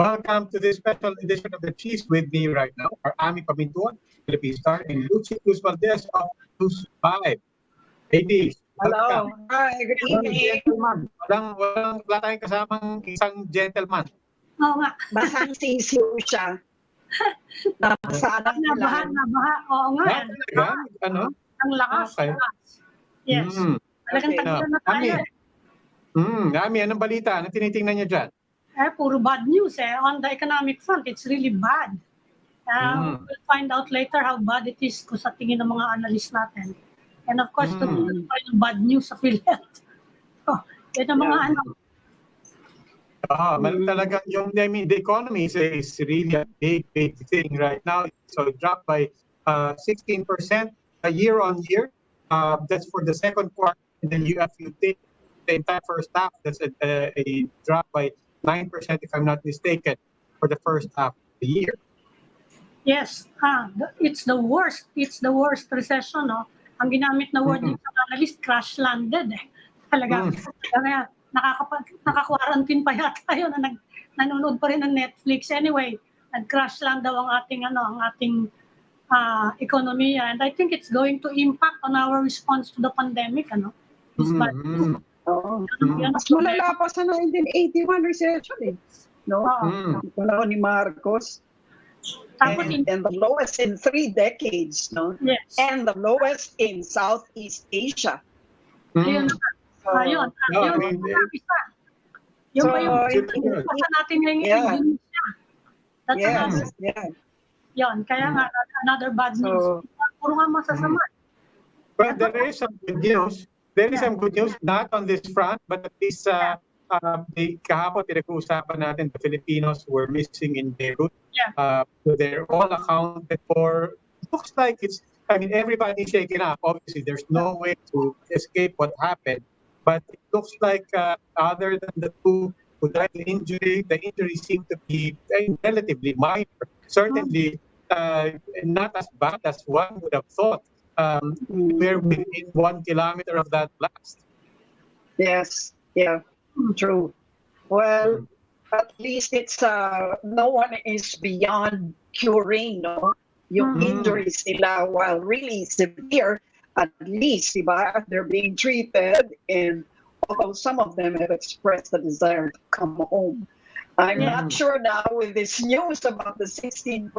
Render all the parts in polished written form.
Welcome to this special edition of the Chiefs. With me right now are Ami Pamintuan, Philippine Star, and Lucy Cruz Valdez of News 5. Ladies, Hello. welcome. Hi, good evening. Gentleman. Wala tayong kasamang isang gentleman. Oo nga. Basang sisiw siya. Nabasahan ko Nabaha. lang. Oo nga. Talaga? Ano? Ang lakas. Okay. Lakas. Yes. Talagang Okay. tagilan na tayo. Ami, anong balita? Anong tinitingnan niyo dyan? Puro bad news eh. On the economic front, it's really bad. We'll find out later how bad it is kung sa tingin ng mga analyst natin. And of course, tuloy pa yung bad news sa PhilHealth. Yan ang mga Talagang the economy is really a big thing right now. So it dropped by 16% year on year. That's for the second quarter. And then if you take the entire first half, that's a drop by 9%, if I'm not mistaken, for the first half of the year. Yes. It's the worst. It's the worst recession. No? Ang ginamit na word ng analyst, crash landed. Talaga. Kaya naka-quarantine pa yata tayo na nanonood pa rin ng Netflix. Anyway, nag-crash lang daw ang ating economy, and I think it's going to impact on our response to the pandemic. Mas malala pa sa 1981 recession eh. No? Panahon ni Marcos. And the lowest in 3 decades, no? Yes. And the lowest in Southeast Asia. Ayun. Yung ba yung pasa natin ngayon Indonesia? That's another. Yun, kaya nga, another bad news. Puro nga masasama. Well, there is some good news. There is some good news, not on this front, but at least kahapon pinag-uusapan natin the Filipinos who were missing in Beirut. They're all accounted for. It looks like everybody's shaken up. Obviously, there's no way to escape what happened. But it looks like other than the two who died in injury, the injuries seem to be relatively minor. Certainly not as bad as one would have thought. We're within 1 kilometer of that blast. Yes, true. Well, at least it's no one is beyond curing, no? Yung injuries nila, while really severe, at least, diba, they're being treated, and although some of them have expressed the desire to come home. I'm not sure now with this news about the 16%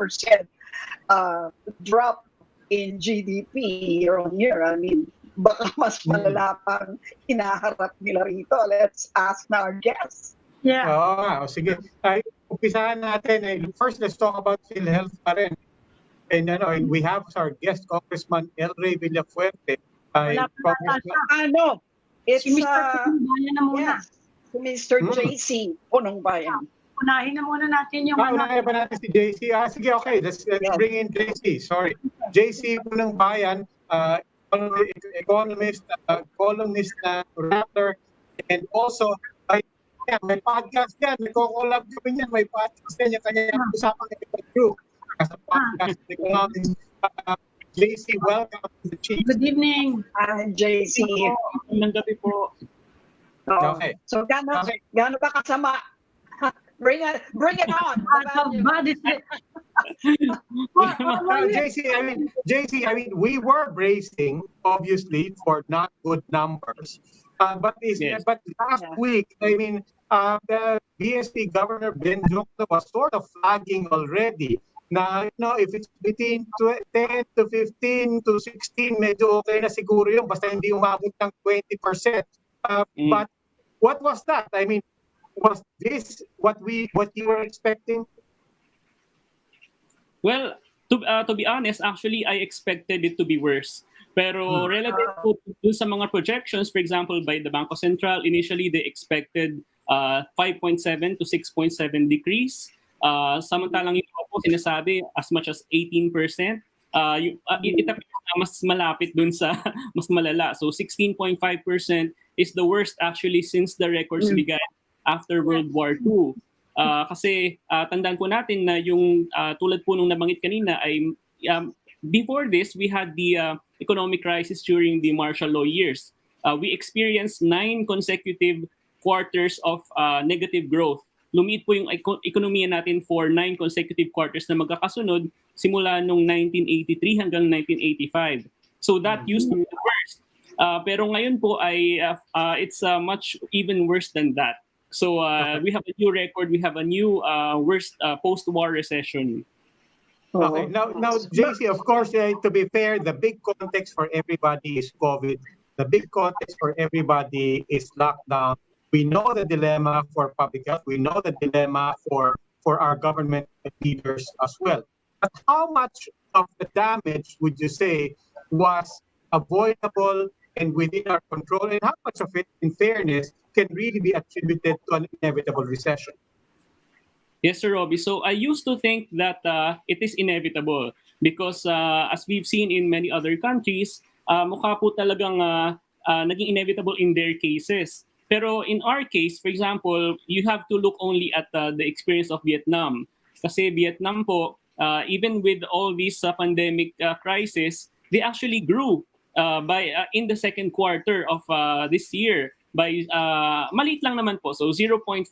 drop in GDP year on year. I mean, baka mas malala pang hinaharap nila rito. Let's ask our guests. Sige. Umpisahan natin. First, let's talk about PhilHealth pa rin. And we have our guest, Congressman LRay Villafuerte. It's si Mr. Punongbayan na muna. Yes, Mr. JC Punongbayan. Unahin na muna natin yung unahin pa natin si JC. Sige, okay. Let's bring in JC. Sorry. JC Punongbayan, economist, columnist, rapper, and also may podcast yan. Nagko-collab kami yan. May podcast yan. Yung kanya usapan ng group. As a podcast economist. JC, welcome to the Chiefs. Good evening. JC. Magandang gabi po. Okay. So, gaano ba kasama? Bring it on. How bad is it? JC, we were bracing, obviously, for not good numbers. But last week, the BSP Governor Ben Jokno was sort of flagging already. Now, if it's between 10 to 15 to 16, medyo okay na siguro yun, basta hindi umabot ng 20%. But what was that? Was this what you were expecting? Well, to be honest, actually, I expected it to be worse. Pero relative to sa mga projections, for example, by the Bangko Sentral, initially they expected 5.7 to 6.7 decrease. Samantalang yung po sinasabi as much as 18%. It appears na mas malapit dun sa mas malala. So 16.5% is the worst actually since the records began after World War II. Kasi tandaan po natin na yung tulad po nung nabanggit kanina ay before this we had the economic crisis during the martial law years. We experienced 9 consecutive quarters of negative growth. lumiit po yung ekonomiya natin for 9 consecutive quarters na magkakasunod simula nung 1983 hanggang 1985. So that used to be the worst. Pero ngayon po ay it's much even worse than that. So we have a new record, we have a new worst post-war recession. Okay, now JC, of course, to be fair, the big context for everybody is COVID. The big context for everybody is lockdown. We know the dilemma for public health. We know the dilemma for our government leaders as well. But how much of the damage would you say was avoidable and within our control, and how much of it, in fairness, can really be attributed to an inevitable recession? Yes, Sir Robbie. So I used to think that it is inevitable because as we've seen in many other countries, mukha po talagang naging inevitable in their cases. Pero in our case, for example, you have to look only at the experience of Vietnam. Kasi Vietnam po, even with all these pandemic crisis, they actually grew in the second quarter of this year by maliit lang naman po, so 0.4%,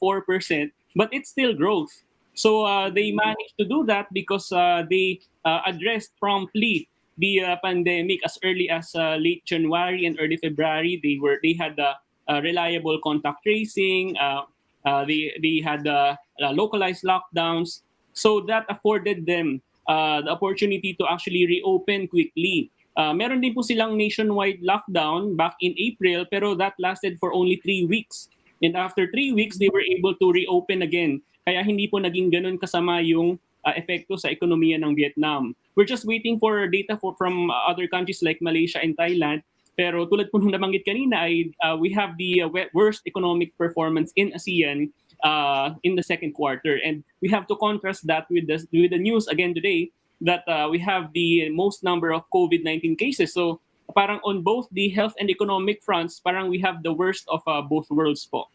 but it's still growth. So they managed to do that because they addressed promptly the pandemic as early as late January and early February. They had reliable contact tracing. They had localized lockdowns, so that afforded them the opportunity to actually reopen quickly. Meron din po silang nationwide lockdown back in April, pero that lasted for only 3 weeks. And after 3 weeks, they were able to reopen again. Kaya hindi po naging ganun kasama yung epekto sa ekonomiya ng Vietnam. We're just waiting for data from other countries like Malaysia and Thailand. Pero tulad po nung nabanggit kanina, we have the worst economic performance in ASEAN in the second quarter. And we have to contrast that with the news again today that we have the most number of COVID-19 cases. So parang on both the health and economic fronts, parang we have the worst of both worlds po.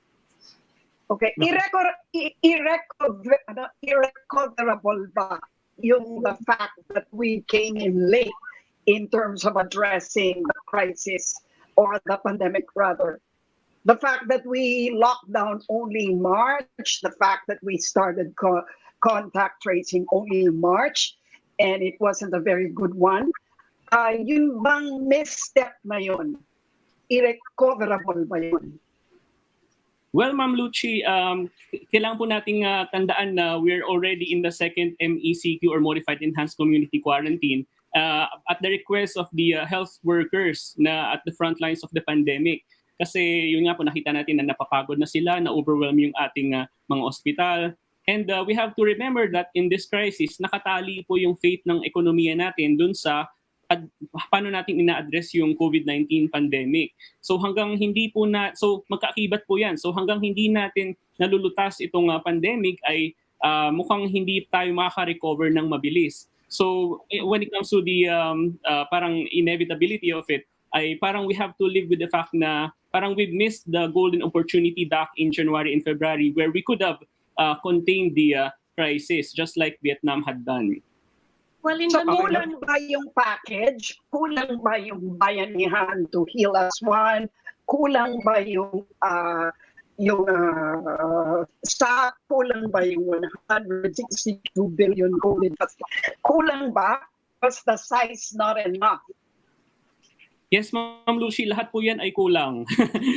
Okay, irrecoverable ba yung the fact that we came in late in terms of addressing the crisis or the pandemic rather? The fact that we locked down only in March, the fact that we started contact tracing only in March, and it wasn't a very good one. Yun bang misstep na yun? Irrecoverable ba yun? Well, Ma'am Lucy, kailangan po nating tandaan na we're already in the second MECQ or Modified Enhanced Community Quarantine at the request of the health workers na at the front lines of the pandemic. Kasi yun nga po nakita natin na napapagod na sila, na-overwhelm yung ating mga ospital. And we have to remember that in this crisis, nakatali po yung fate ng ekonomiya natin dun sa paano natin ina-address yung COVID-19 pandemic. So hanggang hindi po magkaakibat po yan. So hanggang hindi natin nalulutas itong pandemic ay mukhang hindi tayo makaka-recover ng mabilis. So when it comes to the parang inevitability of it, ay parang we have to live with the fact na parang we've missed the golden opportunity back in January and February where we could have contained the crisis just like Vietnam had done. Well, in So the kulang ba yung package? Kulang ba yung Bayanihan to heal us one? Kulang ba yung SAC? Kulang ba yung 162 billion COVID? Kulang ba? Was the size not enough? Yes, Ma'am Lucy, lahat po yan ay kulang.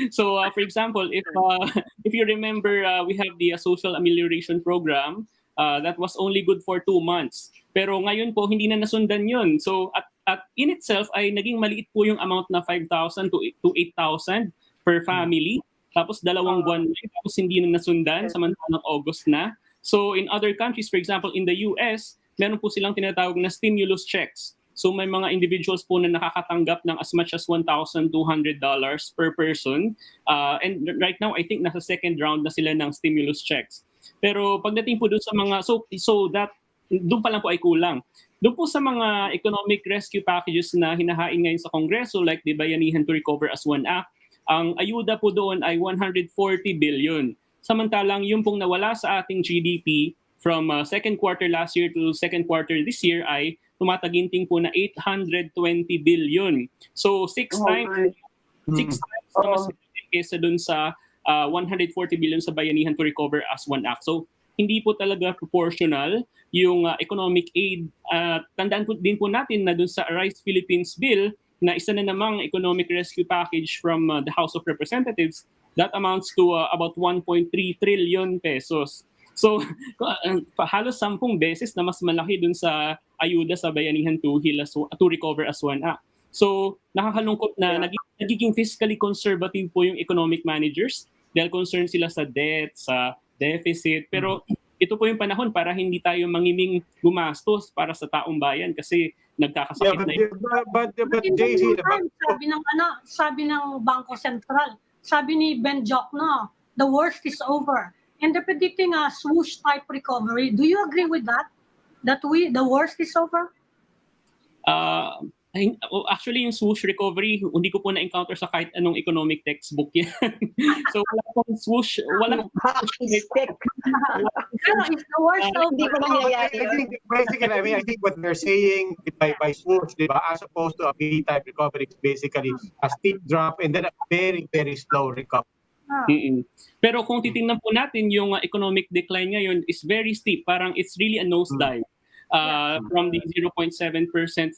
So, for example, if you remember, we have the social amelioration program that was only good for 2 months. Pero ngayon po, hindi na nasundan yun. So, at in itself, ay naging maliit po yung amount na 5,000 to 8,000 per family. Tapos 2 buwan na, tapos hindi na nasundan, samantalang August na. So, in other countries, for example, in the US, meron po silang tinatawag na stimulus checks. So may mga individuals po na nakakatanggap ng as much as $1,200 per person. And right now, I think nasa second round na sila ng stimulus checks. Pero pagdating po doon sa mga, so that, doon pa lang po ay kulang. Doon po sa mga economic rescue packages na hinahain ngayon sa Kongreso, like the Bayanihan to Recover as One Act, ang ayuda po doon ay 140 billion. Samantalang yung pong nawala sa ating GDP from second quarter last year to second quarter this year ay tumataginting po na 820 billion. So 6 times na mas kaysa dun sa 140 billion sa Bayanihan to recover as one act. So hindi po talaga proportional yung economic aid. Tandaan po din po natin na dun sa Arise Philippines Bill, na isa na namang economic rescue package from the House of Representatives, that amounts to about 1.3 trillion pesos. So halos 10 beses na mas malaki dun sa ayuda sa Bayanihan to recover as one act. So nakakalungkot na nagiging fiscally conservative po yung economic managers dahil concerned sila sa debt, sa deficit. Pero ito po yung panahon para hindi tayo mangiming gumastos para sa taong bayan kasi nagkakasakit na but In the JC, meantime, sabi ng Bangko Sentral, sabi ni Ben Jokno, the worst is over. And they're predicting a swoosh type recovery. Do you agree with that? That the worst is over? Actually, yung swoosh recovery, hindi ko po na-encounter sa kahit anong economic textbook yan. So, wala pong swoosh. Wala Hockey stick. Pero it's the worst Hindi over. pa nangyayari I think basically, I think what they're saying by swoosh, diba, as opposed to a V-type recovery, it's basically a steep drop and then a very, very slow recovery. Pero kung titingnan po natin, yung economic decline ngayon is very steep. Parang it's really a nosedive. From the 0.7%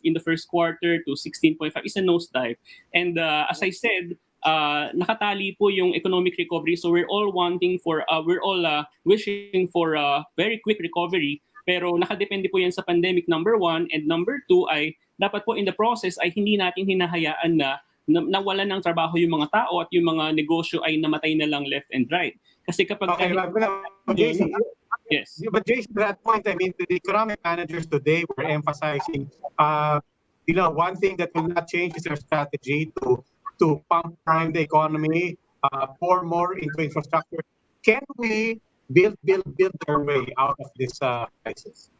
in the first quarter to 16.5% is a nosedive. And as I said, nakatali po yung economic recovery. So we're all wishing for a very quick recovery. Pero nakadepende po yan sa pandemic, number one. And number two ay dapat po in the process ay hindi natin hinahayaan na nawalan ng trabaho yung mga tao at yung mga negosyo ay namatay na lang left and right. Kasi kapag JC, yes. But Jason, to that point, I mean, the economic managers today were emphasizing, one thing that will not change is their strategy to pump prime the economy, pour more into infrastructure. Can we build our way out of this crisis?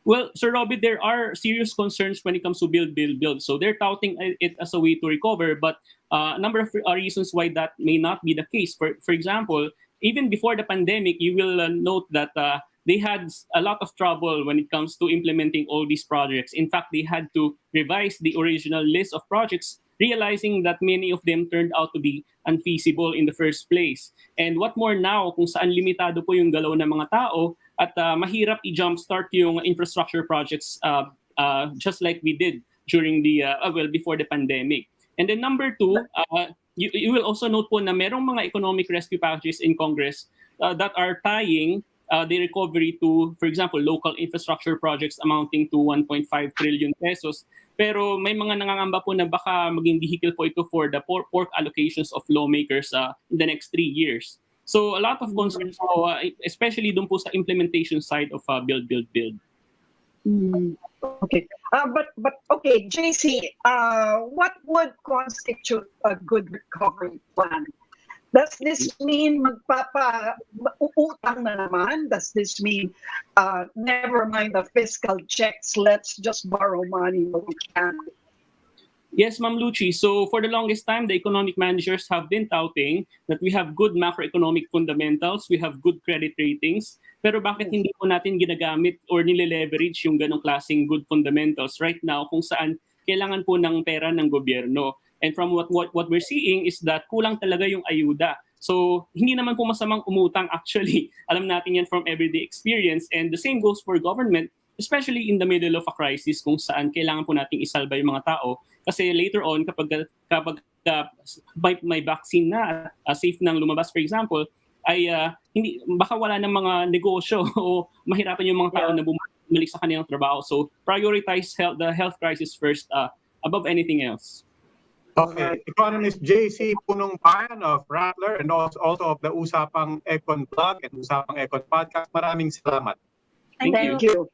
Well, Sir Robbie, there are serious concerns when it comes to build. So they're touting it as a way to recover, but a number of reasons why that may not be the case. For example, even before the pandemic, you will note that they had a lot of trouble when it comes to implementing all these projects. In fact, they had to revise the original list of projects, realizing that many of them turned out to be unfeasible in the first place. And what more now, kung saan limitado po yung galaw ng mga tao at mahirap i-jumpstart yung infrastructure projects just like we did during before the pandemic. And then number two, you will also note po na merong mga economic rescue packages in Congress that are tying the recovery to, for example, local infrastructure projects amounting to 1.5 trillion pesos. Pero may mga nangangamba po na baka maging vehicle po ito for the pork allocations of lawmakers in the next 3 years. So a lot of concerns po, especially dun po sa implementation side of build. Okay. But okay, JC, what would constitute a good recovery plan? Does this mean uutang na naman? Does this mean never mind the fiscal checks, let's just borrow money when we can? Yes, Ma'am Lucy. So for the longest time, the economic managers have been touting that we have good macroeconomic fundamentals, we have good credit ratings, pero bakit hindi po natin ginagamit or nile-leverage yung ganong klaseng good fundamentals right now kung saan kailangan po ng pera ng gobyerno? And from what we're seeing is that kulang talaga yung ayuda. So hindi naman po masamang umutang actually. Alam natin yan from everyday experience, and the same goes for government, especially in the middle of a crisis kung saan kailangan po nating isalba yung mga tao. Kasi later on, kapag may vaccine na, safe nang lumabas, for example, ay baka wala ng mga negosyo o mahirapan yung mga tao na bumalik sa kanilang trabaho. So prioritize the health crisis first above anything else. Okay, Economist JC Punongbayan of Rattler and also of the Usapang Econ blog and Usapang Econ podcast. Maraming salamat. Thank you.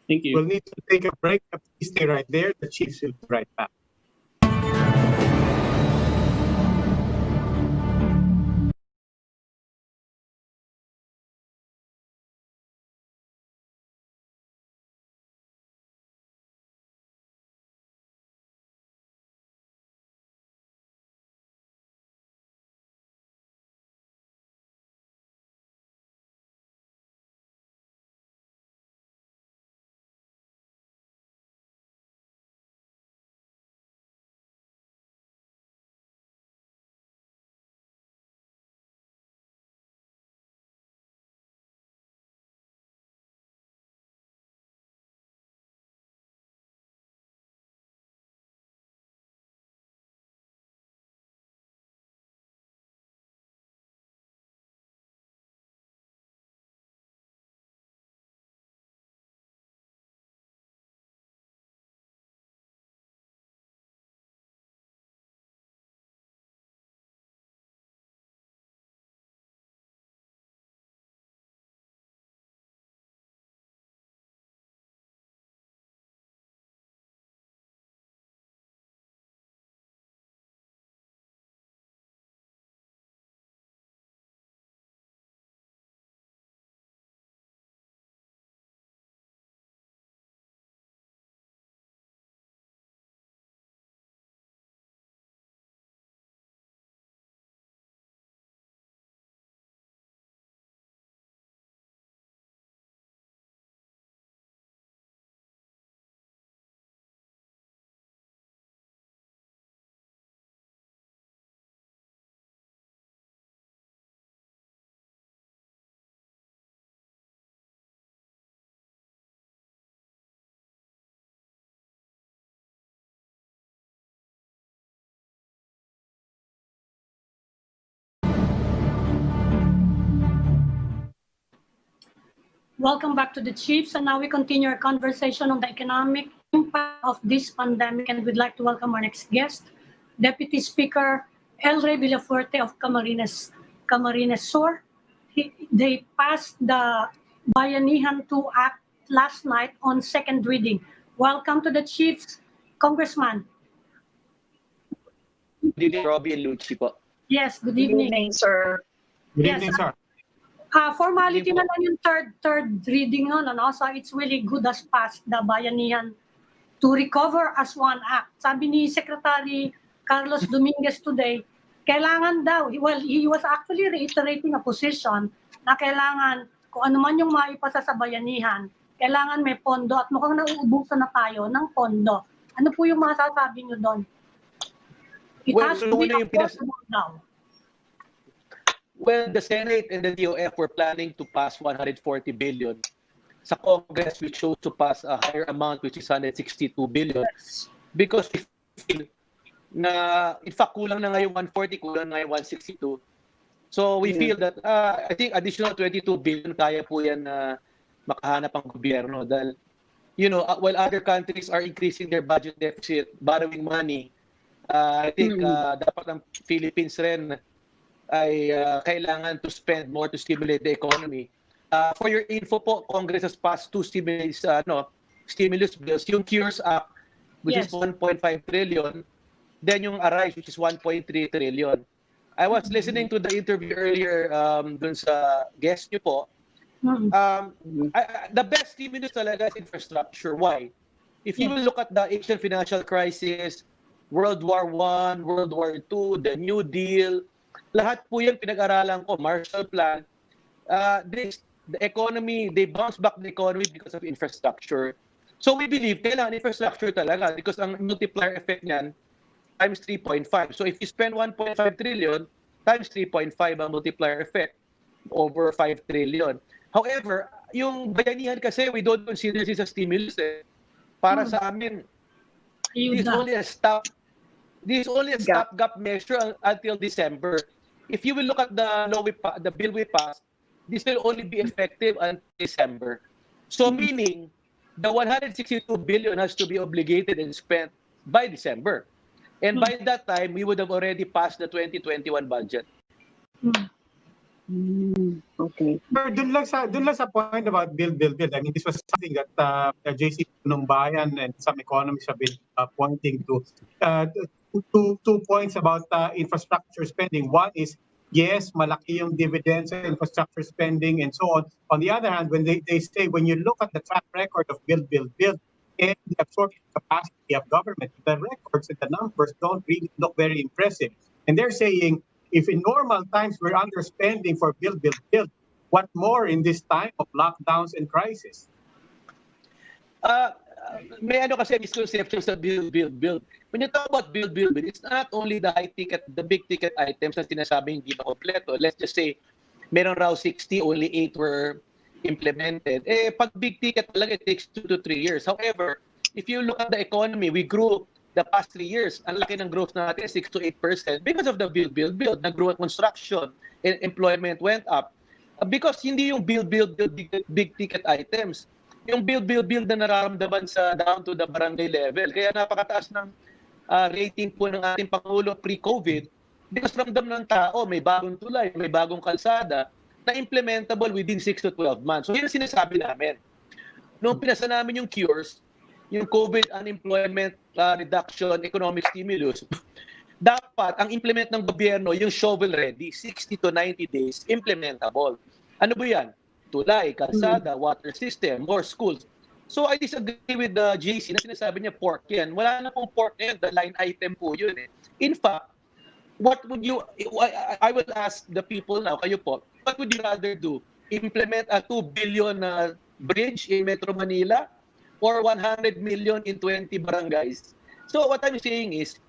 Thank you. We'll need to take a break. Please stay right there. The Chiefs will be right back. Welcome back to the Chiefs, and now we continue our conversation on the economic impact of this pandemic, and we'd like to welcome our next guest, Deputy Speaker LRay Villafuerte of Camarines Sur. They passed the Bayanihan 2 Act last night on second reading. Welcome to the Chiefs, Congressman. Good evening, Robbie and Lucy po. Yes, good Good evening. evening, sir. Good Yes, evening, sir. Formality na lang yung third reading nun, ano? So it's really good as passed the Bayanihan to recover as one act. Sabi ni Secretary Carlos Dominguez today, kailangan daw, well, he was actually reiterating a position na kailangan, kung ano man yung maipasa sa Bayanihan, kailangan may pondo at mukhang nauubusan na tayo ng pondo. Ano po yung masasabi nyo doon? It Well, has to be yung affordable now. Well, the Senate and the DOF were planning to pass 140 billion. Sa Congress, we chose to pass a higher amount, which is 162 billion. Because we feel na, in fact, kulang na nga yung 140, kulang na yung 162. So we feel that, I think additional 22 billion, kaya po yan na makahanap ang gobyerno. Dahil, you know, while other countries are increasing their budget deficit, borrowing money, I think dapat ang Philippines rin ay kailangan to spend more to stimulate the economy. For your info po, Congress has passed two stimulus bills. Yung CHIEFS Act, which is 1.5 trillion, then yung ARISE, which is 1.3 trillion. I was listening to the interview earlier dun sa guest nyo po. The best stimulus talaga is infrastructure. Why? If you will look at the Asian financial crisis, World War I, World War II, the New Deal, lahat po yan pinag-aralan ko, Marshall Plan. The economy, they bounce back the economy because of infrastructure. So we believe kailangan infrastructure talaga because ang multiplier effect niyan times 3.5. So if you spend 1.5 trillion, times 3.5 ang multiplier effect over 5 trillion. However, yung Bayanihan kasi, we don't consider this a stimulus. Para sa amin, this is only a stopgap measure until December. If you will look at the bill we passed, this will only be effective until December. So meaning, the 162 billion has to be obligated and spent by December. And by that time, we would have already passed the 2021 budget. Okay. Dun lang sa point about bill. I mean, this was something that JC Punongbayan and some economists have been pointing to. Two points about infrastructure spending. One is, yes, malaki yung dividends and infrastructure spending and so on. On the other hand, when they say, when you look at the track record of build, and the absorption capacity of government, the records and the numbers don't really look very impressive. And they're saying, if in normal times we're underspending for build, what more in this time of lockdowns and crisis? May kasi misconception sa build. When you talk about build, it's not only the the big ticket items na sinasabing hindi na kompleto. Let's just say, meron raw 60, only 8 were implemented. Pag big ticket talaga, it takes 2 to 3 years. However, if you look at the economy, we grew the past 3 years. Ang laki ng growth natin, 6 to 8% because of the build. Nag-grow ang construction, and employment went up. Because hindi yung build, big ticket items. Yung build na nararamdaman sa down to the barangay level. Kaya napakataas ng rating po ng ating Pangulo pre-COVID because ramdam ng tao, may bagong tulay, may bagong kalsada na implementable within 6 to 12 months. So yun ang sinasabi namin. Nung pinasa namin yung cures, yung COVID unemployment reduction, economic stimulus, dapat ang implement ng gobyerno, yung shovel ready, 60 to 90 days, implementable. Ano ba yan? Tulay, kalsada, water system, more schools. So I disagree with the JC na sinasabi niya pork yan. Wala na pong pork yan, the line item po yun. In fact, what would you, I will ask the people now, kayo po, what would you rather do? Implement a 2 billion bridge in Metro Manila or 100 million in 20 barangays? So what I'm saying is,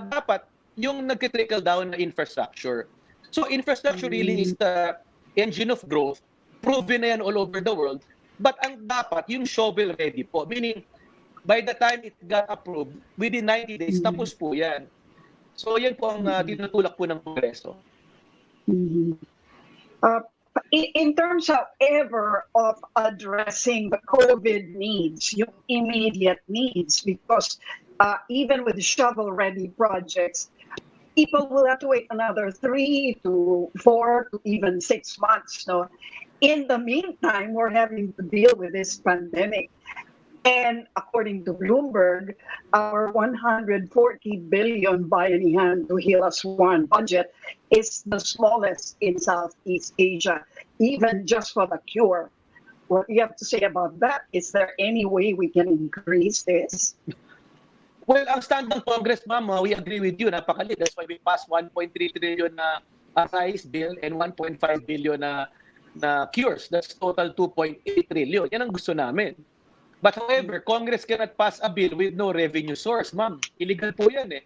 dapat yung nag-trickle down na infrastructure. So infrastructure really is the engine of growth. Proven na yan all over the world. But ang dapat, yung shovel ready po. Meaning, by the time it got approved, within 90 days, tapos po yan. So yan po ang tinutulak po ng Kongreso. in terms, however, of addressing the COVID needs, yung immediate needs, because even with shovel-ready projects, people will have to wait another 3 to 4 to even 6 months. No, in the meantime, we're having to deal with this pandemic. And according to Bloomberg, our 140 billion Bayanihan to Heal Us One budget is the smallest in Southeast Asia, even just for the cure. What do you have to say about that? Is there any way we can increase this? Well, ang stand ng Congress, ma'am, we agree with you, napakaliit. That's why we passed 1.3 trillion na RISE bill and 1.5 billion na cures. That's total 2.8 trillion. Yan ang gusto namin. But however, Congress cannot pass a bill with no revenue source, ma'am. Illegal po yan eh.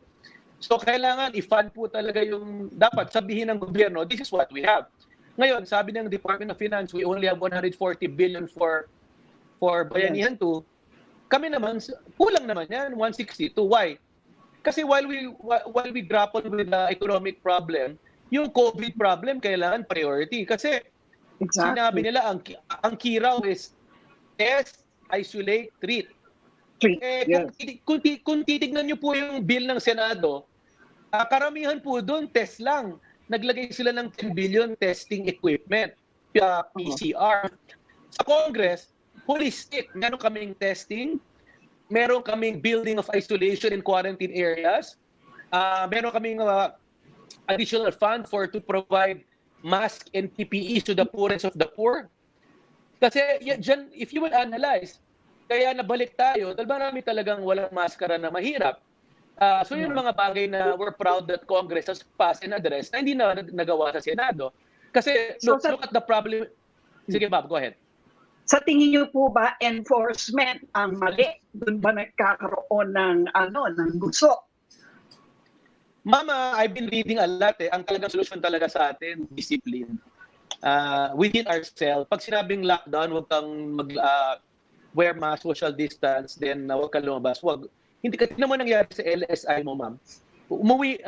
So kailangan i-fund po talaga yung dapat sabihin ng gobyerno, this is what we have. Ngayon, sabi ng Department of Finance, we only have 140 billion for Bayanihan 2. Kami naman, kulang naman yan, 162. Why? Kasi while we grapple with the economic problem, yung COVID problem kailangan priority. Kasi sinabi nila, ang key raw is test, isolate, treat. Yes. Kung titignan nyo po yung bill ng Senado, karamihan po doon, test lang. Naglagay sila ng 10 billion testing equipment, PCR. Sa Congress, holistic. Meron kaming testing, meron kaming building of isolation and quarantine areas, meron kaming additional fund to provide mask and PPE to the poorest of the poor. Kasi dyan, if you will analyze, kaya nabalik tayo, dahil marami talagang walang maskara na mahirap. So yun mga bagay na we're proud that Congress has passed and addressed na hindi na nagawa sa Senado. Kasi look at the problem. Sige, Bob, go ahead. Sa tingin niyo po ba enforcement ang mali? Doon ba nagkakaroon ng gusto? Mama, I've been reading a lot eh. Ang talagang solusyon talaga sa atin, discipline. Within ourselves. Pag sinabing lockdown, huwag kang wear mask, social distance, then huwag kang lumabas. Huwag. Hindi kasi naman nangyari sa LSI mo, ma'am. Umuwi,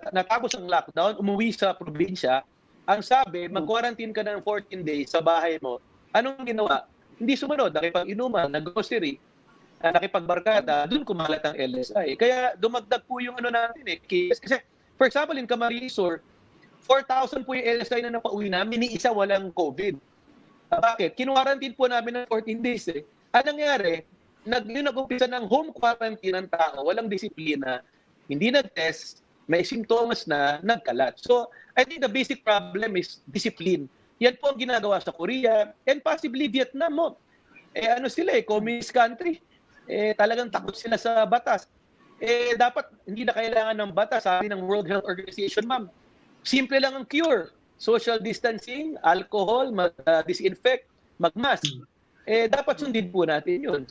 natapos ang lockdown, umuwi sa probinsya, ang sabi, mag-quarantine ka ng 14 days sa bahay mo. Anong ginawa? Hindi sumunod, nakipag-inuman, nag-grocery, nakipagbarkada, doon kumalat ang LSI. Kaya dumagdag po yung natin eh. Kasi, for example, in Camarines Sur, 4,000 po yung LSI na napauwi namin, ni isa walang COVID. Bakit? Kinuwarantine po namin ng 14 days eh. Anong nangyari? Nag-umpisa ng home quarantine ng tao, walang disiplina, hindi nag-test, may simptomas na, nagkalat. So, I think the basic problem is discipline. Yan po ang ginagawa sa Korea and possibly Vietnam mo. Ano sila communist country. Talagang takot sila sa batas. Dapat hindi na kailangan ng batas, sabi ng World Health Organization, ma'am. Simple lang ang cure. Social distancing, alcohol, mag-disinfect, mag-mask. Dapat sundin po natin yun.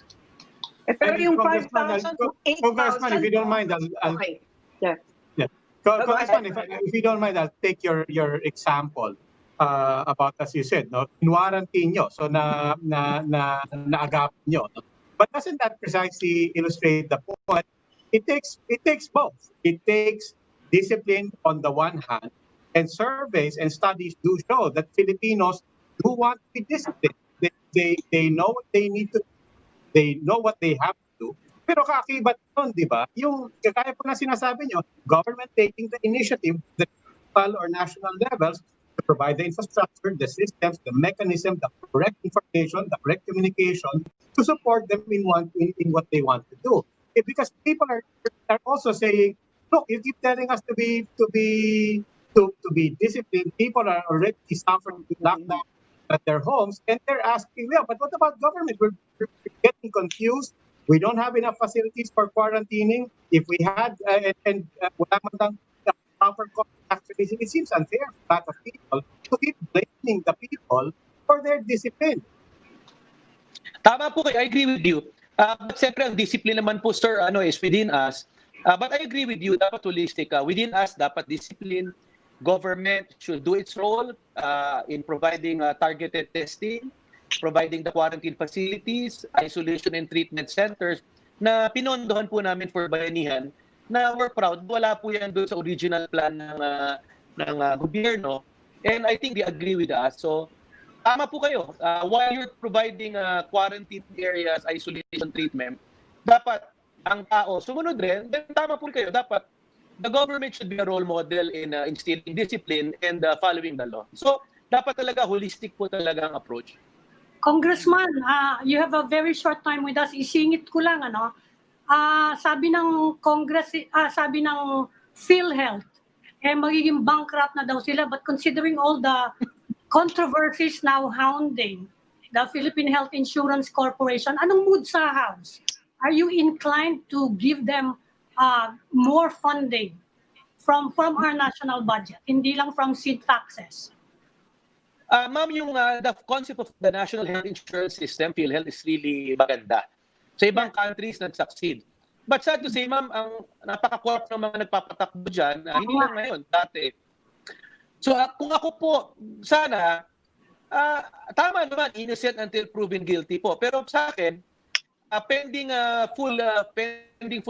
Pero yung 5,000 to 8,000... Congressman, if you don't mind, I'll okay. Yeah. Congressman, if you don't mind, I'll take your example about, as you said, no, quarantine nyo, so naagapin nyo. No? But doesn't that precisely illustrate the point? It takes both. It takes discipline on the one hand, and surveys and studies do show that Filipinos do want to be disciplined. They know what they need to. They know what they have to do. Pero kaakibat nun, di ba? Yung kaya po na sinasabi nyo, government taking the initiative, the local or national levels, to provide the infrastructure, the systems, the mechanism, the correct information, the correct communication to support them in what they want to do. Because people are also saying, look, you keep telling us to be disciplined. People are already suffering with lockdown at their homes, and they're asking, yeah, but what about government? We're getting confused. We don't have enough facilities for quarantining. If we had, wala man lang proper contact tracing, it seems unfair for a lot of people to keep blaming the people for their discipline. Tama po kayo, I agree with you. But siyempre, ang discipline naman po, sir, is within us. But I agree with you, dapat holistic. Within us, dapat discipline. Government should do its role in providing targeted testing, providing the quarantine facilities, isolation and treatment centers na pinondohan po namin for Bayanihan na we're proud. Wala po yan doon sa original plan ng gobyerno. And I think they agree with us. So, tama po kayo. While you're providing quarantine areas, isolation treatment, dapat ang tao sumunod rin. Then tama po kayo. Dapat the government should be a role model in instilling discipline and following the law. So, dapat talaga holistic po talaga ang approach. Congressman, you have a very short time with us. Isingit ko lang, sabi ng sabi ng PhilHealth, magiging bankrupt na daw sila. But considering all the controversies now hounding the Philippine Health Insurance Corporation, anong mood sa House? Are you inclined to give them more funding from our national budget, hindi lang from seed taxes? Ma'am, yung the concept of the National Health Insurance System, PhilHealth, is really maganda. Sa ibang countries, nag-succeed. But sad to say, ma'am, ang napaka-corp ng mga nagpapatakbo dyan, hindi lang ngayon, dati. So kung ako po, sana, tama naman, innocent until proven guilty po. Pero sa akin, pending full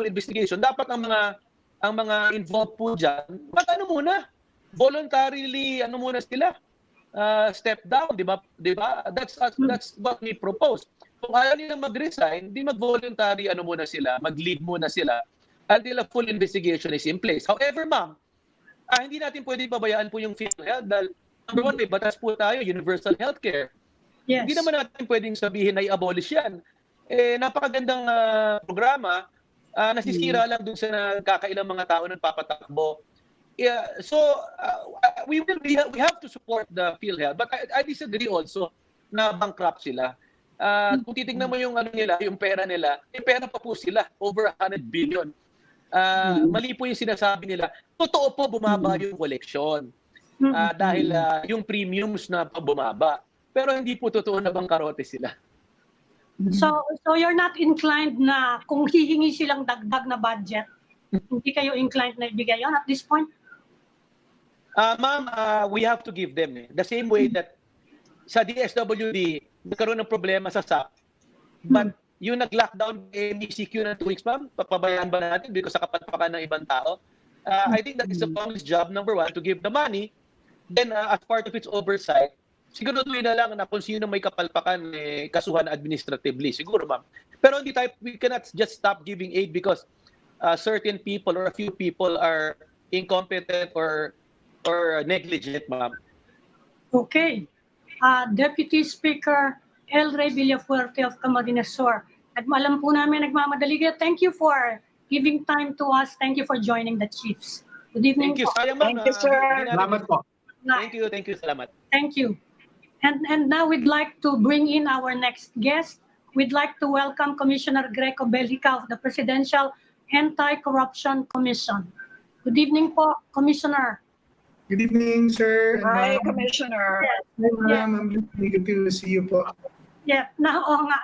investigation, dapat ang mga involved po dyan, muna? Voluntarily, muna sila? Step down, di ba? That's what we propose. Kung ayaw nilang mag-resign, di mag-voluntary muna sila, mag-leave muna sila until a full investigation is in place. However, ma'am, hindi natin pwedeng pabayaan po yung PhilHealth dahil number one, may batas po tayo, universal healthcare. Yes. Hindi naman natin pwedeng sabihin na i-abolish yan. Napakagandang programa, nasisira lang dun sa nagkakailang mga tao na papatakbo. Yeah, so we have to support the PhilHealth, but I disagree also na bankrupt sila. Kung titingnan mo yung nila, yung pera nila, may pera pa po sila, over 100 billion. Mali po yung sinasabi nila. Totoo po bumaba yung collection dahil yung premiums na bumaba. Pero hindi po totoo na bangkarote sila. So you're not inclined na kung hihingi silang dagdag na budget, hindi kayo inclined na ibigay yun at this point? Ma'am, we have to give them. The same way that sa DSWD, nagkaroon ng problema sa SAP, but yung nag-lockdown MECQ na 2 weeks, ma'am, papabayaan ba natin because sa kapalpakan ng ibang tao? I think that is the Comm's job, number one, to give the money. Then, as part of its oversight, siguraduhin na lang na kung sino may kapalpakan, kasuhan administratively. Siguro, ma'am. Pero hindi tayo, we cannot just stop giving aid because certain people or a few people are incompetent or negligent, ma'am. Okay. Deputy Speaker LRay Villafuerte of Camarines Sur. At alam po namin nagmamadali kayo. Thank you for giving time to us. Thank you for joining the Chiefs. Good evening. Thank you. Po. Sayang, ma'am. Thank you, sir. Salamat po. Thank you. Salamat. Thank you. And now we'd like to bring in our next guest. We'd like to welcome Commissioner Greco Belgica of the Presidential Anti-Corruption Commission. Good evening po, Commissioner. Good evening, sir. Hi, Commissioner. Hi, ma'am. I'm good to see you po. Yeah,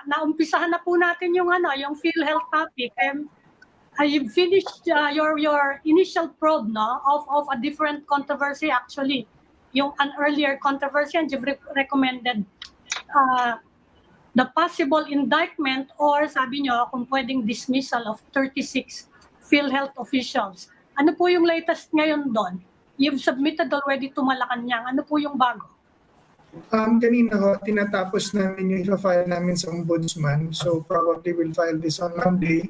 naumpisahan na po natin yung PhilHealth topic. You've finished your initial probe of a different controversy actually. Yung an earlier controversy, and you've recommended the possible indictment or sabi nyo kung pwedeng dismissal of 36 PhilHealth officials. Ano po yung latest ngayon doon? You've submitted already to Malacanang. Ano po yung bago? Kanina ho, tinatapos namin yung i-file namin sa Ombudsman. So probably we'll file this on Monday.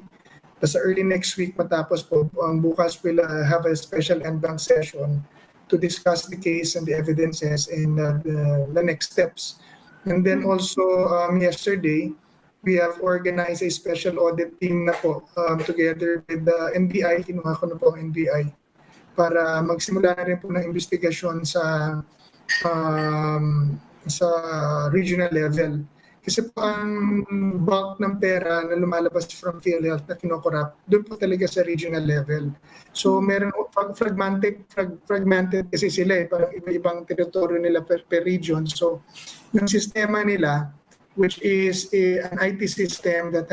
Tapos early next week matapos po, bukas we'll have a special en banc session to discuss the case and the evidences and the next steps. And then also yesterday, we have organized a special audit team na po together with the NBI, kinuha ko na po ang NBI, para magsimula na rin po ng investigasyon sa regional level. Kasi po ang bulk ng pera na lumalabas from PhilHealth na kinokorrupt, doon po talaga sa regional level. So meron fragmented kasi sila parang iba-ibang teritoryo nila per region. So yung sistema nila, which is an IT system that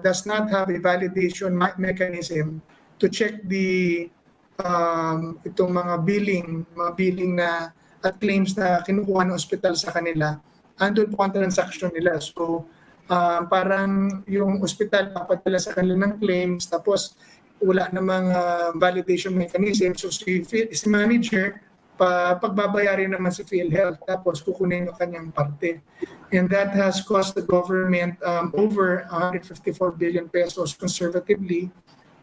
does not have a validation mechanism to check the itong mga billing na at claims na kinukuha ng ospital sa kanila, andun po ang transaction nila. So parang yung ospital papadala sa kanila ng claims tapos wala namang validation mechanism. So si manager pagbabayarin naman si PhilHealth, tapos kukunin yung kanyang parte. And that has cost the government over 154 billion pesos conservatively,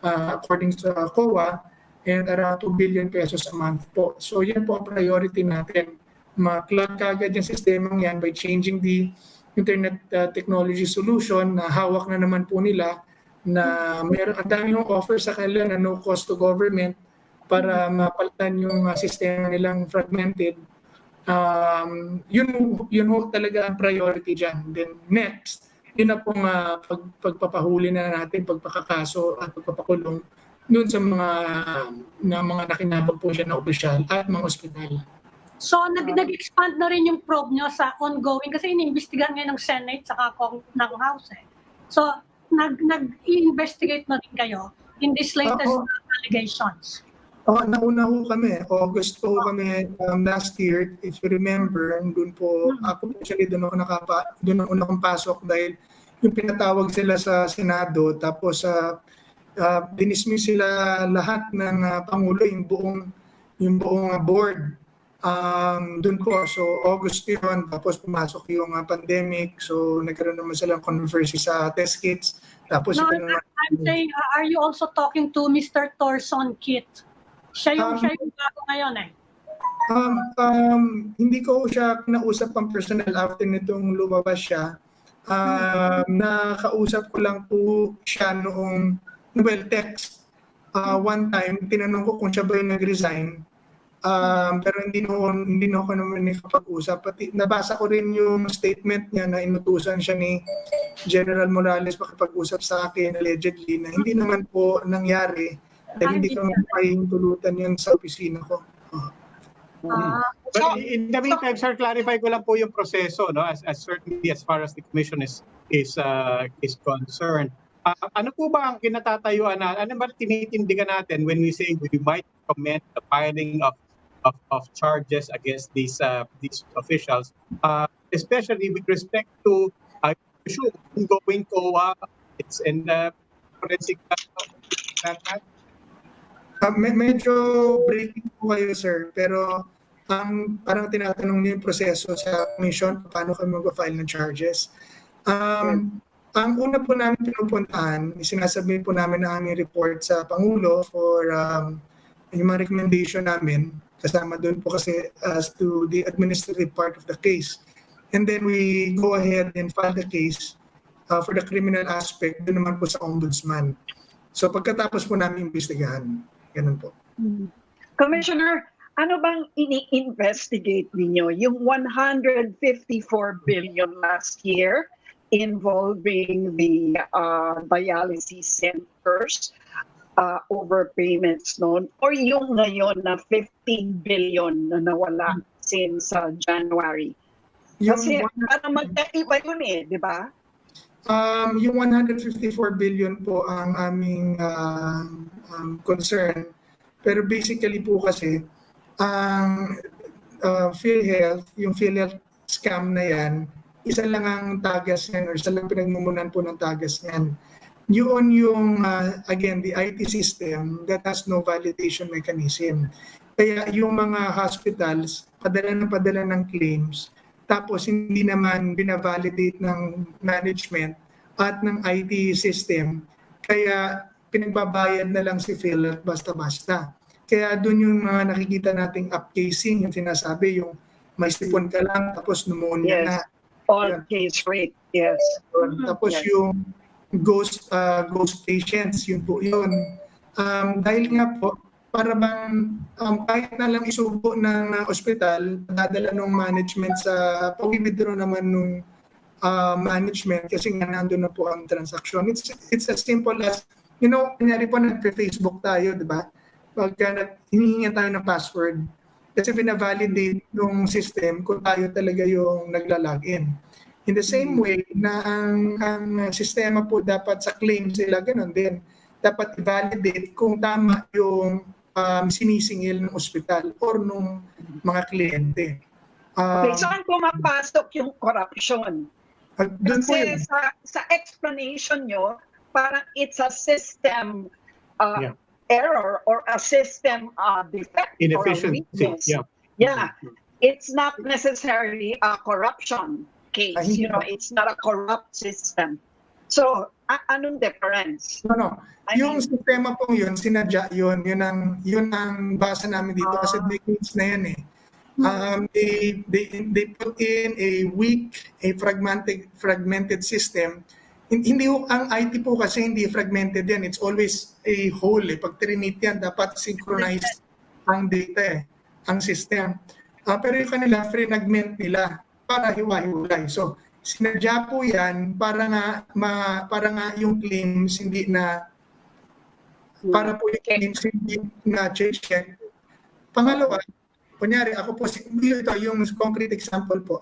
according to COA, and around 2 billion pesos a month po. So yan po ang priority natin. Ma-plug kagad yung sistemang yan by changing the internet technology solution na hawak na naman po nila, na meron ang dami yung offer sa kanila na no cost to government para mapalitan yung sistema nilang fragmented. Yun talaga ang priority dyan. Then next, yun na pong pagpapahuli na natin, pagpakakaso at pagpapakulong dun sa mga nakinabang po siya na opisyal at mga ospital. So, nag-expand na rin yung probe nyo sa ongoing, kasi iniimbestigahan ngayon ng Senate saka ng House. So, nag-investigate na rin kayo in this latest allegations. Nauna ho kami. August po kami last year, if you remember, doon po, ako actually doon ako akong pasok dahil yung pinatawag sila sa Senado, tapos dinismiss sila lahat ng Pangulo, yung buong board. Doon po, so August yun, tapos pumasok yung pandemic, so nagkaroon naman silang controversy sa test kits. Tapos I'm saying, are you also talking to Mr. Torson Kit? Siya yung bago ngayon eh. Hindi ko siya kinausap ang personal after nitong lumabas siya. Nakausap ko lang po siya noong text. One time, tinanong ko kung siya ba yung nag-resign. Pero hindi na ako naman nakapag-usap. Pati nabasa ko rin yung statement niya na inutusan siya ni General Morales makipag-usap sa akin allegedly, na hindi naman po nangyari. Dahil hindi ko tulutan yun sa opisina ko. But in the meantime, sir, clarify ko lang po yung proseso, no? As certainly as far as the commission is concerned. Ano po ba ang kinatatayuan na? Ano ba tinitindigan natin when we say we might commend the filing of charges against these officials, especially with respect to ongoing COA and forensic medyo breaking po kayo, sir, pero parang tinatanong niyo yung proseso sa commission, paano kami mag-file ng charges. Ang una po namin pinupuntahan, sinasabihin po namin na aming report sa Pangulo for yung mga recommendation namin, kasama doon po kasi as to the administrative part of the case. And then we go ahead and file the case for the criminal aspect, doon naman po sa ombudsman. So pagkatapos po namin imbestigahan, ganun po. Commissioner, ano bang ini-investigate ninyo? Yung 154 billion last year involving the dialysis centers, overpayments noon, or yung ngayon na 15 billion na nawala since January? Kasi parang magkaiba yun eh, di ba? Yung 154 billion po ang aming concern. Pero basically po kasi, ang PhilHealth, yung PhilHealth scam na yan, isa lang ang tagas yan or isa lang pinagmumunan po ng tagas yan. Yun yung, again, the IT system that has no validation mechanism. Kaya yung mga hospitals, padala ng claims, tapos hindi naman binavalidate ng management at ng IT system. Kaya pinagbabayad na lang si PhilHealth basta-basta. Kaya doon yung mga nakikita nating upcasing, yung sinasabi, yung may sipon ka lang, tapos pneumonia na. All case rate, yes. Tapos yung ghost patients, yun po yun. Dahil nga po, para bang kahit na lang isubo ng ospital, dadala ng management sa pag-withdraw naman ng management kasi nga nandun na po ang transaction. It's as simple as, kunyari po nag-Facebook tayo, di ba? Pagka hinihingi tayo ng password, kasi binavalidate yung system kung tayo talaga yung nagla-login. In the same way na ang sistema po dapat sa claims nila, ganun din. Dapat i-validate kung tama yung sinisingil ng ospital or nung mga kliyente. Okay, saan pumapasok yung corruption? Kasi sa explanation nyo, parang it's a system error or a system defect inefficiency. or a weakness. Yeah, it's not necessarily a corruption case. Ay, hindi po. It's not a corrupt system. So, anong difference? No. I Yung mean- sistema pong yun, sinadya yun. Yun ang basa namin dito kasi decades na yan eh. They put in a weak, a fragmented system. Hindi ang IT po kasi hindi fragmented yan. It's always a whole. Pag trinit yan, dapat synchronize ang data ang system. Pero yung kanila, fragment nila para hiwa-hiwalay. So, sinadya po yan para nga yung claims hindi na para po yung claims hindi na check. Pangalawa, kunyari ako po, ito yung concrete example po.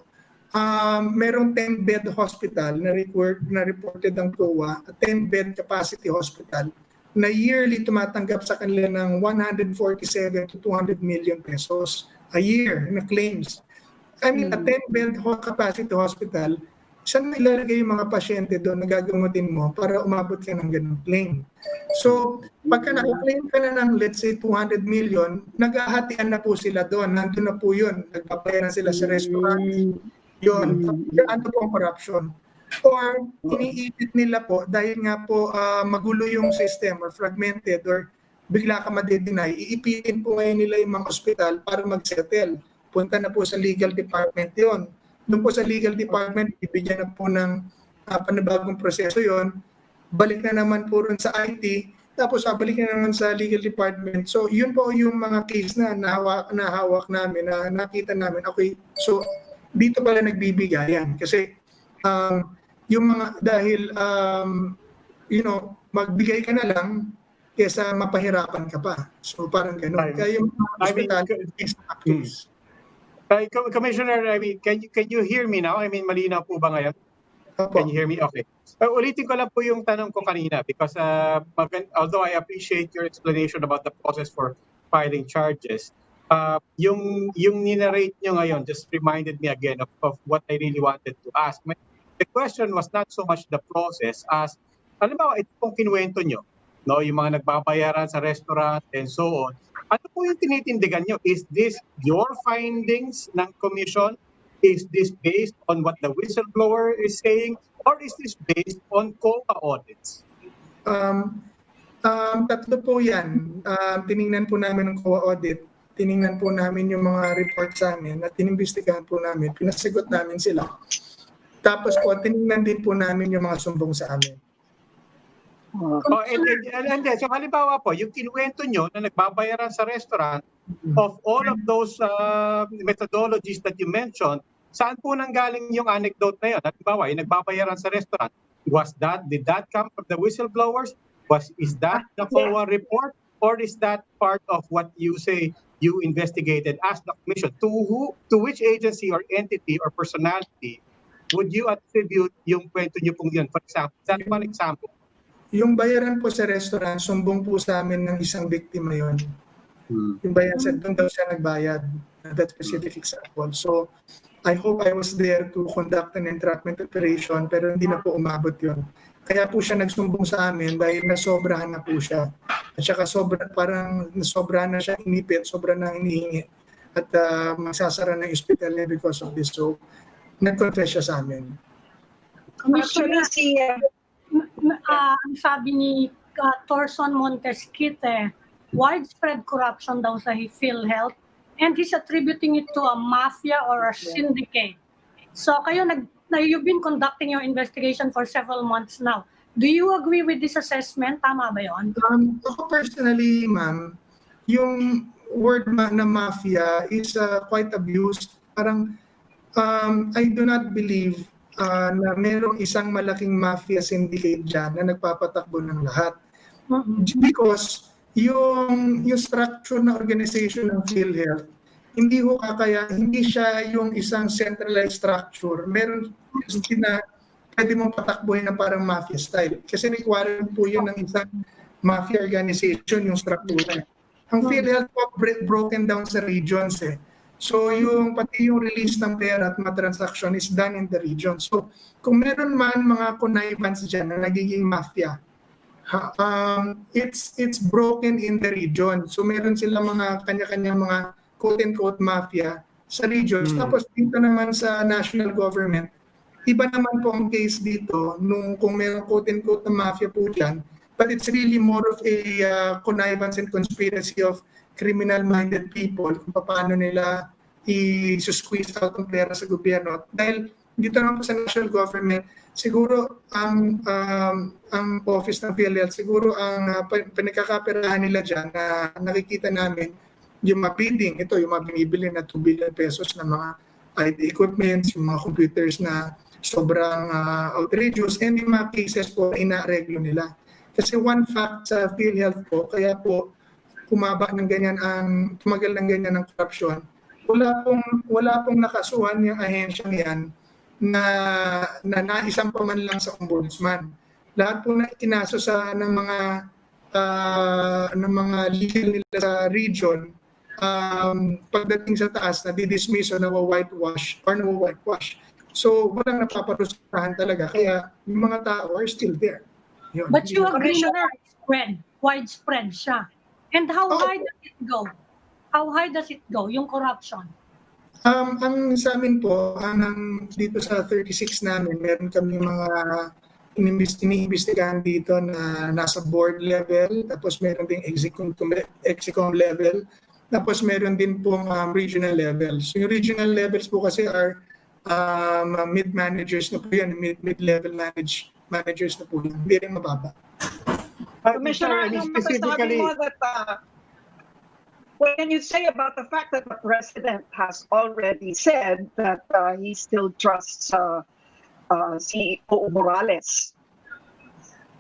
Merong 10-bed hospital na reported ng COA, 10-bed capacity hospital na yearly tumatanggap sa kanila ng 147 to 200 million pesos a year na claims. I mean, a 10-bed capacity hospital, saan ilalagay yung mga pasyente doon na gagamutin mo para umabot ka ng ganung claim? So, pagka naka-claim ka na ng, let's say, 200 million, naghahatian na po sila doon. Nandun na po yun. Nagpapayaran sila sa restaurant. Yun. Ano po ang corruption? Or iniipit nila po dahil nga po magulo yung system or fragmented or bigla ka made-deny, iipitin po ngayon nila yung mga ospital para mag-settle. Punta na po sa legal department yon. Doon po sa legal department, ibigyan na po ng panibagong proseso yon. Balik na naman po rin sa IT, tapos balik na naman sa legal department. So yun po yung mga case na nahawak namin, na nakita namin. Okay, so dito pala nagbibigayan. Kasi yung mga, dahil, magbigay ka na lang, kesa mapahirapan ka pa. So parang gano'n. Kaya yung hospital, case. Commissioner, I mean, can you hear me now? I mean, malinaw po ba ngayon? Opo. Can you hear me? Okay. Ulitin ko lang po yung tanong ko kanina because although I appreciate your explanation about the process for filing charges, yung ninarrate nyo ngayon just reminded me again of what I really wanted to ask. The question was not so much the process as, alam mo, ito pong kinuwento nyo, no? Yung mga nagbabayaran sa restaurant and so on. Ano po yung tinitindigan nyo? Is this your findings ng commission? Is this based on what the whistleblower is saying? Or is this based on COA audits? Tatlo po yan. Tiningnan po namin ng COA audit. Tiningnan po namin yung mga report sa amin at tinimbestigahan po namin. Pinasagot namin sila. Tapos po, tiningnan din po namin yung mga sumbong sa amin. And then, so halimbawa po, yung kinuwento nyo na nagbabayaran sa restaurant, of all of those methodologies that you mentioned, saan po nanggaling yung anecdote na yun? Halimbawa, yung nagbabayaran sa restaurant, did that come from the whistleblowers? Is that the COA report? Or is that part of what you say you investigated as the commission? To which agency or entity or personality would you attribute yung kwento nyo pong yun? For example, that's one example. Yung bayaran po sa restaurant, sumbong po sa amin ng isang biktima yon. Yung bayaran sa doon daw siya nagbayad. That specific example. So, I hope I was there to conduct an entrapment operation pero hindi na po umabot yon. Kaya po siya nagsumbong sa amin dahil nasobrahan na po siya. At saka parang nasobrahan na siya inipit, sobrang na hinihingi. At magsasara ng hospital niya because of this. So, nag-confess siya sa amin. Commissioner, Actually, ang sabi ni Torson Montesquite, widespread corruption daw sa PhilHealth and he's attributing it to a mafia or a syndicate. So you've been conducting your investigation for several months now. Do you agree with this assessment? Tama ba yun? Ako personally, ma'am, yung word na mafia is quite abused. Parang I do not believe na merong isang malaking mafia syndicate dyan na nagpapatakbo ng lahat. Because yung structure na organization ng PhilHealth, hindi siya yung isang centralized structure. Meron na pwede mong patakbuhin na parang mafia style. Kasi require po yun ng isang mafia organization, yung structure. Ang PhilHealth po broken down sa regions eh. So pati yung release ng pera at mga transaction is done in the region. So kung meron man mga connivance dyan na nagiging mafia, it's broken in the region. So meron sila mga kanya-kanyang mga quote-unquote mafia sa regions. Tapos dito naman sa national government, iba naman po ang case dito kung mayroong quote-unquote na mafia po dyan, but it's really more of a connivance and conspiracy of criminal-minded people kung paano nila i-squeeze out ang pera sa gobyerno. Dahil dito naman po sa national government, siguro ang office ng PhilHealth, siguro ang pinagkakaperahan nila dyan na nakikita namin, yung mga bidding, ito yung mga binibili na 2 billion pesos na mga IT equipments, yung mga computers na sobrang outrageous, and yung mga cases po ina-reglo nila. Kasi one fact sa PhilHealth po, kaya po tumagal ng ganyan ang corruption, wala pong nakasuhan yung ahensyang yan na naisang pa man lang sa ombudsman. Lahat po na ikinaso ng mga legal nila sa region, pagdating sa taas na didismiss o whitewash. So walang napaparusahan talaga, kaya yung mga tao are still there. Yun. But you agree na widespread siya. And how high does it go? How high does it go, yung corruption? Ang sa amin po, dito sa 36 namin, meron kami mga iniimbestigahan dito na nasa board level, tapos meron ding execom level, tapos meron din pong regional level. So yung regional levels po kasi are mid-managers na po yan, mid-level managers na po yan. Hindi rin mababa. Commissioner, anong masasabi mo that what can you say about the fact that the president has already said that he still trusts CEO Morales?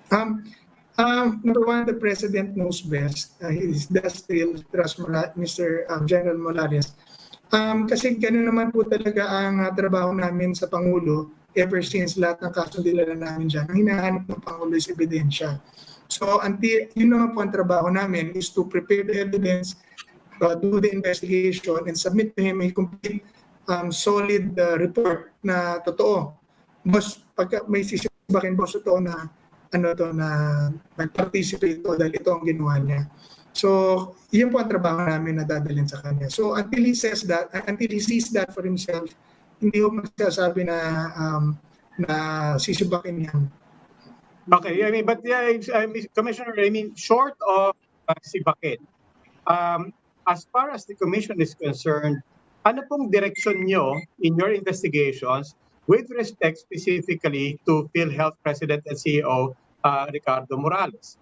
Number one, the president knows best. He does still trust Mr. General Morales. Kasi gano'n naman po talaga ang trabaho namin sa Pangulo ever since lahat ng kaso nilala namin dyan. Ang hinahanap ng Pangulo is ebidensya. So, yun naman po ang trabaho namin is to prepare the evidence, do the investigation, and submit to him a complete, solid report na totoo. Boss, pagka may sisibakin, boss, totoo na nag-participate ito dahil ito ang ginawa niya. So, yun po ang trabaho namin na dadalhin sa kanya. So, until he sees that for himself, hindi ko magsasabi na sisibakin yan. Okay, but Commissioner, short of sibakin, as far as the Commission is concerned, ano pong direksyon nyo in your investigations with respect specifically to PhilHealth President and CEO Ricardo Morales?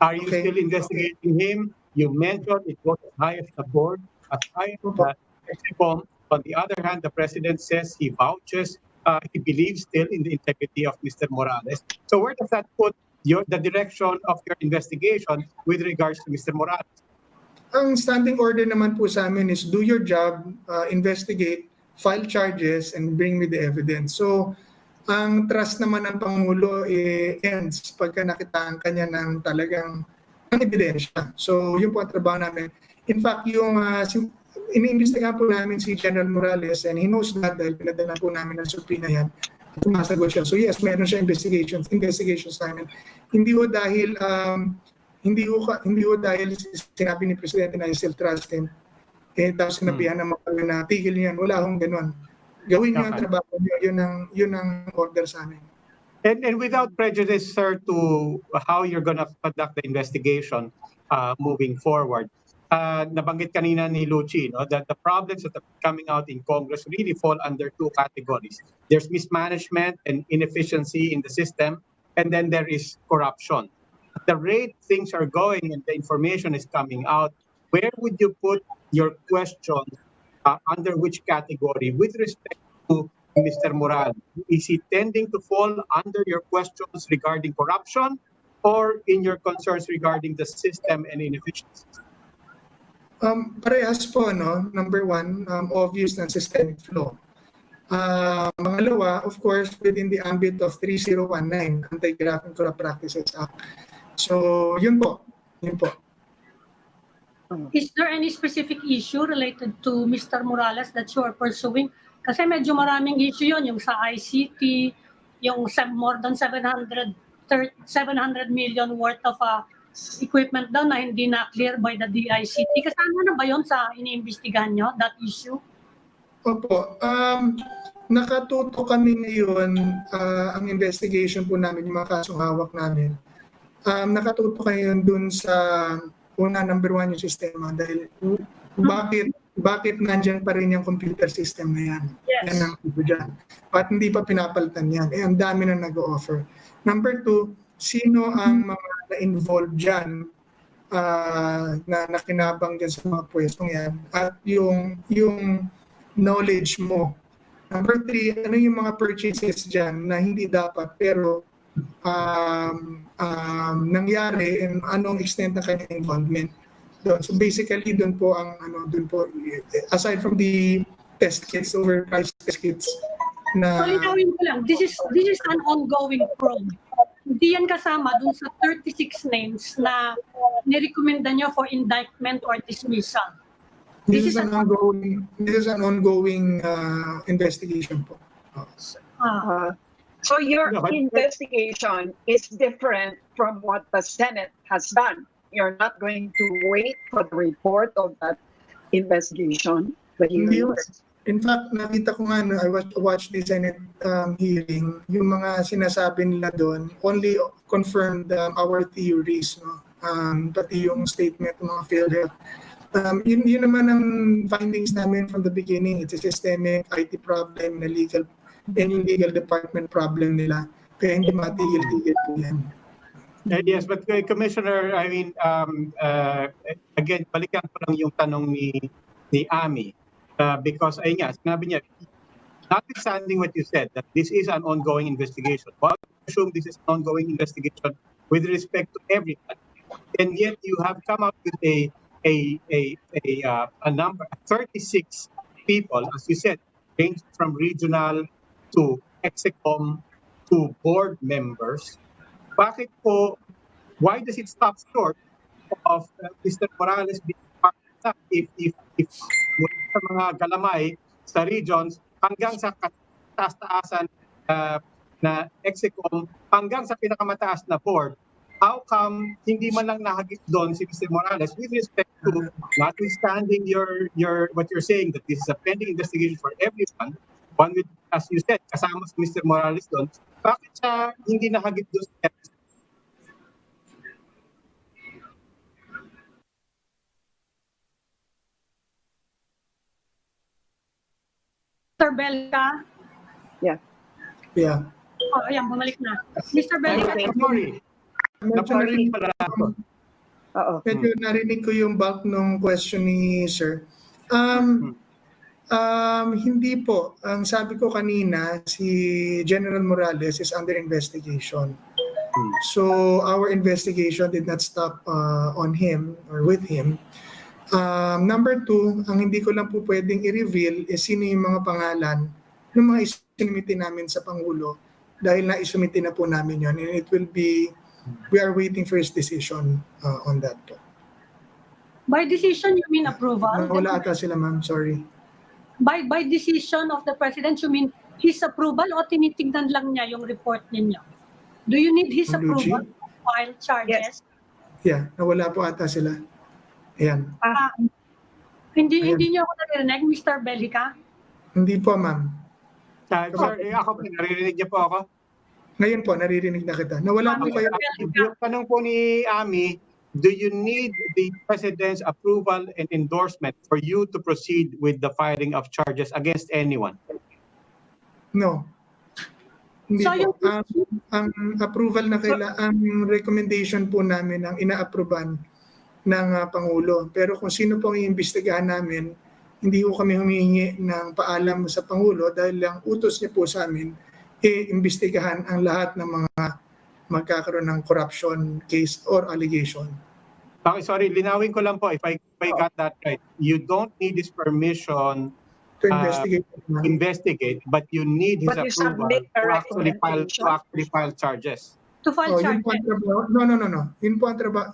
Are you still investigating him? You mentioned it was as high as the board, as high as the Comm. On the other hand, the President says he vouches, he believes still in the integrity of Mr. Morales. So where does that put the direction of your investigation with regards to Mr. Morales? Ang standing order naman po sa amin is do your job, investigate, file charges, and bring me the evidence. So, ang trust naman ng Pangulo ends pagka nakitaan kanya ng talagang ebidensya. So, yun po ang trabaho namin. In fact, yung iniimbestigahan po namin si General Morales, and he knows that dahil pinadala po namin ng subpoena yan at sumasagot siya. So yes, meron siya investigations namin. Hindi ho dahil sinabi ni Presidente na I still trust him, tapos sinabihan naman kami na tigil niyan. Wala akong ganun. Gawin niyo ang trabaho niyo, yun ang order sa amin. And without prejudice, sir, to how you're gonna conduct the investigation moving forward, nabanggit kanina ni Luchi, that the problems that are coming out in Congress really fall under two categories. There's mismanagement and inefficiency in the system, and then there is corruption. At the rate things are going and the information is coming out, where would you put your question under which category with respect to Mr. Morales? Is he tending to fall under your questions regarding corruption or in your concerns regarding the system and inefficiency? Parehas po, no? Number one, obvious na systemic flaw. Pangalawa, of course, within the ambit of 3019, Anti-Graft and Corrupt Practices Act. So, yun po. Is there any specific issue related to Mr. Morales that you are pursuing? Kasi medyo maraming issue yun, yung sa ICT, yung more than 700 million worth of equipment daw na hindi na clear by the DICT. Kasama na ba yon sa iniimbestigahan nyo, that issue? Opo. Nakatuto kami ngayon, ang investigation po namin, yung mga kasong hawak namin. Nakatuto kayo dun sa number one yung sistema dahil bakit nandyan pa rin yung computer system na yan? Yes. Yan ang ito dyan. At hindi pa pinapalitan yan. Ang dami na nag-o-offer. Number two, sino ang mga na-involved dyan na nakinabang dyan sa mga pwestong yan? At yung knowledge mo. Number three, ano yung mga purchases dyan na hindi dapat pero nangyari and anong extent na kanyang involvement doon. So basically doon po aside from the test kits, overpriced test kits na So linawin ko lang, this is an ongoing probe. Hindi yan kasama dun sa 36 names na nirekomenda nyo for indictment or dismissal. this is an ongoing investigation po. So your No, but- investigation is different from what the Senate has done. You're not going to wait for the report of that investigation, the Hindi. hearings. In fact, nakita ko nga, I watched the Senate hearing, yung mga sinasabi nila doon only confirmed our theories, no? Pati yung statement ng mga PhilHealth. Yun naman ang findings namin from the beginning. It's a systemic IT problem, na legal department problem nila. Kaya hindi matigil-tigil po yan. Yes, but Commissioner, I mean, again, balikan ko lang yung tanong ni Ami. Because, ayun nga, sinabi niya, notwithstanding what you said, that this is an ongoing investigation. Well, I assume this is an ongoing investigation with respect to everyone. And yet you have come up with a number, 36 people, as you said, ranged from regional to Execom to board members. Bakit po, why does it stop short of Mr. Morales being part of that if mula sa mga galamay sa regions hanggang sa kataas-taasan na Execom hanggang sa pinakamataas na board, how come hindi man lang nahagip doon si Mr. Morales with respect to notwithstanding what you're saying that this is a pending investigation for everyone, one with, as you said, kasama si Mr. Morales doon, bakit siya hindi nahagip doon sa Mr. Belka? Yeah. Oh, ayan, bumalik na. Mr. Belka, Sorry. Napansin pala ako. Oo. Medyo narinig ko yung bulk ng question ni Sir. Hindi po. Ang sabi ko kanina, si General Morales is under investigation. So our investigation did not stop on him or with him. Number two, ang hindi ko lang po pwedeng i-reveal is sino yung mga pangalan ng mga isumiti namin sa Pangulo dahil na-isumiti na po namin yon, and it will be, we are waiting for his decision on that po. by decision you mean approval? Wala ata sila, ma'am, sorry. By decision of the President, you mean his approval o tinitignan lang niya yung report ninyo? Do you need his Ma'am Lucy? approval to file charges? Yeah, nawala po ata sila. Ayan. Hindi Ayan. niyo ako narinig, Mr. Belka? Hindi po, ma'am. Sir, ako, naririnig niyo po ako? Ngayon po, naririnig na kita. Nawala po kayo. Yung tanong po ni Ami, do you need the President's approval and endorsement for you to proceed with the filing of charges against anyone? No. Hindi So, po. Ang approval na ang recommendation po namin ang ina-approvean ng Pangulo. Pero kung sino po ang iimbestigahan namin, hindi po kami humihingi ng paalam sa Pangulo dahil ang utos niya po sa amin, iimbestigahan ang lahat ng mga magkakaroon ng corruption case or allegation. Okay, sorry, linawin ko lang po if I got that right. You don't need his permission To investigate. investigate, but you need his But you approval submit a to actually file charges. To file Yun po ang charges? trabaho. No. Yun po ang trabaho.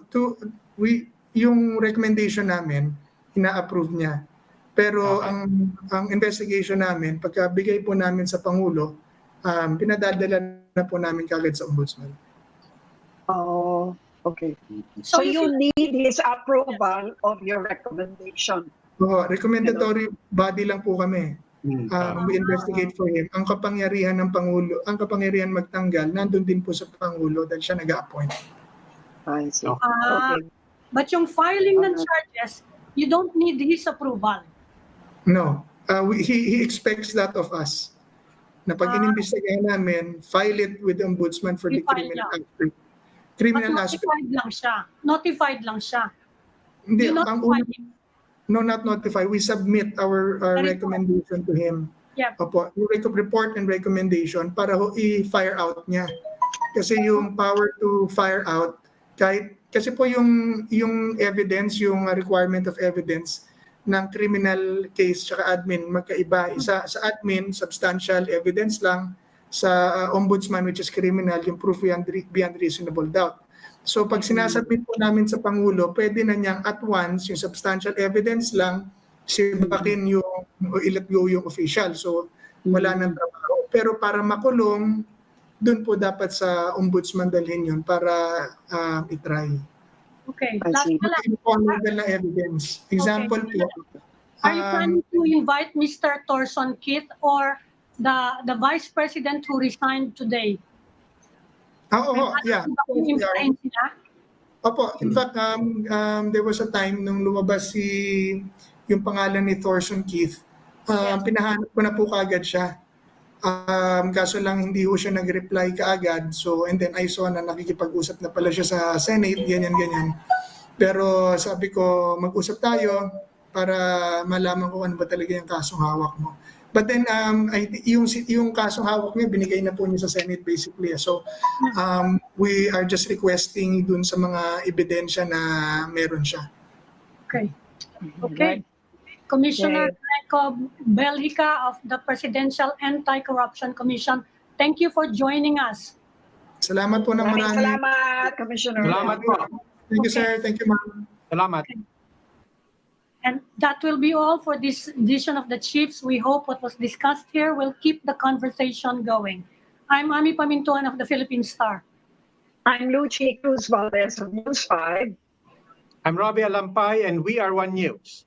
Yung recommendation namin, ina-approve niya. Pero Okay. ang investigation namin, pagkabigay po namin sa Pangulo, pinadadala na po namin kagad sa Ombudsman. Oh. Okay. So So if you need his approval of your recommendation. Recommendatory body lang po kami. We investigate for him. Ang kapangyarihan ng Pangulo, ang kapangyarihan magtanggal, nandun din po sa Pangulo dahil siya nag-appoint. I see. Ah, Okay. but yung filing ng charges, you don't need his approval. No. He expects that of us. Na pag inimbestigahan namin, file it with the Ombudsman for the I-file criminal niya. aspect. But Criminal aspect. notified lang siya. Notified lang siya. Hindi, You ang notify una, him. no, not notify. We submit our recommendation to him. Yep. Opo, yung report and recommendation para i-fire out niya. Kasi yung power to fire out, kasi po yung evidence, yung requirement of evidence ng criminal case tsaka admin magkaiba. Isa sa admin, substantial evidence lang. Sa ombudsman, which is criminal, yung proof beyond reasonable doubt. So pag sinasubmit po namin sa Pangulo, pwede na niyang at once, yung substantial evidence lang, sibakin yung, o i-let go yung official. So wala nang trabaho. Pero para makulong, dun po dapat sa ombudsman dalhin yun para itry. Okay. I Last see. na lang. Legal na evidence. Example po. Are you planning to invite Mr. Torson Keith or the Vice President who resigned today? Yeah. Invite sila? Opo, in fact, there was a time nung lumabas yung pangalan ni Thorson Keith, pinahanap ko na po kaagad siya. Kaso lang hindi ho siya nag-reply kaagad. So, and then I saw na nakikipag-usap na pala siya sa Senate, ganyan. Pero sabi ko, mag-usap tayo para malaman ko ano ba talaga yung kasong hawak mo. But then, yung kasong hawak niya, binigay na po niya sa Senate basically. So, we are just requesting dun sa mga ebidensya na meron siya. Okay. Okay. Commissioner Greco Belgica of the Presidential Anti-Corruption Commission, thank you for joining us. Salamat po ng Maraming marami. salamat, Commissioner. Salamat po. Thank you, sir. Thank you, ma'am. Salamat. And that will be all for this edition of the Chiefs. We hope what was discussed here will keep the conversation going. I'm Ami Pamintuan of the Philippine Star. I'm Lucy Cruz Valdez of News 5. I'm Robbie Alampay, and we are One News.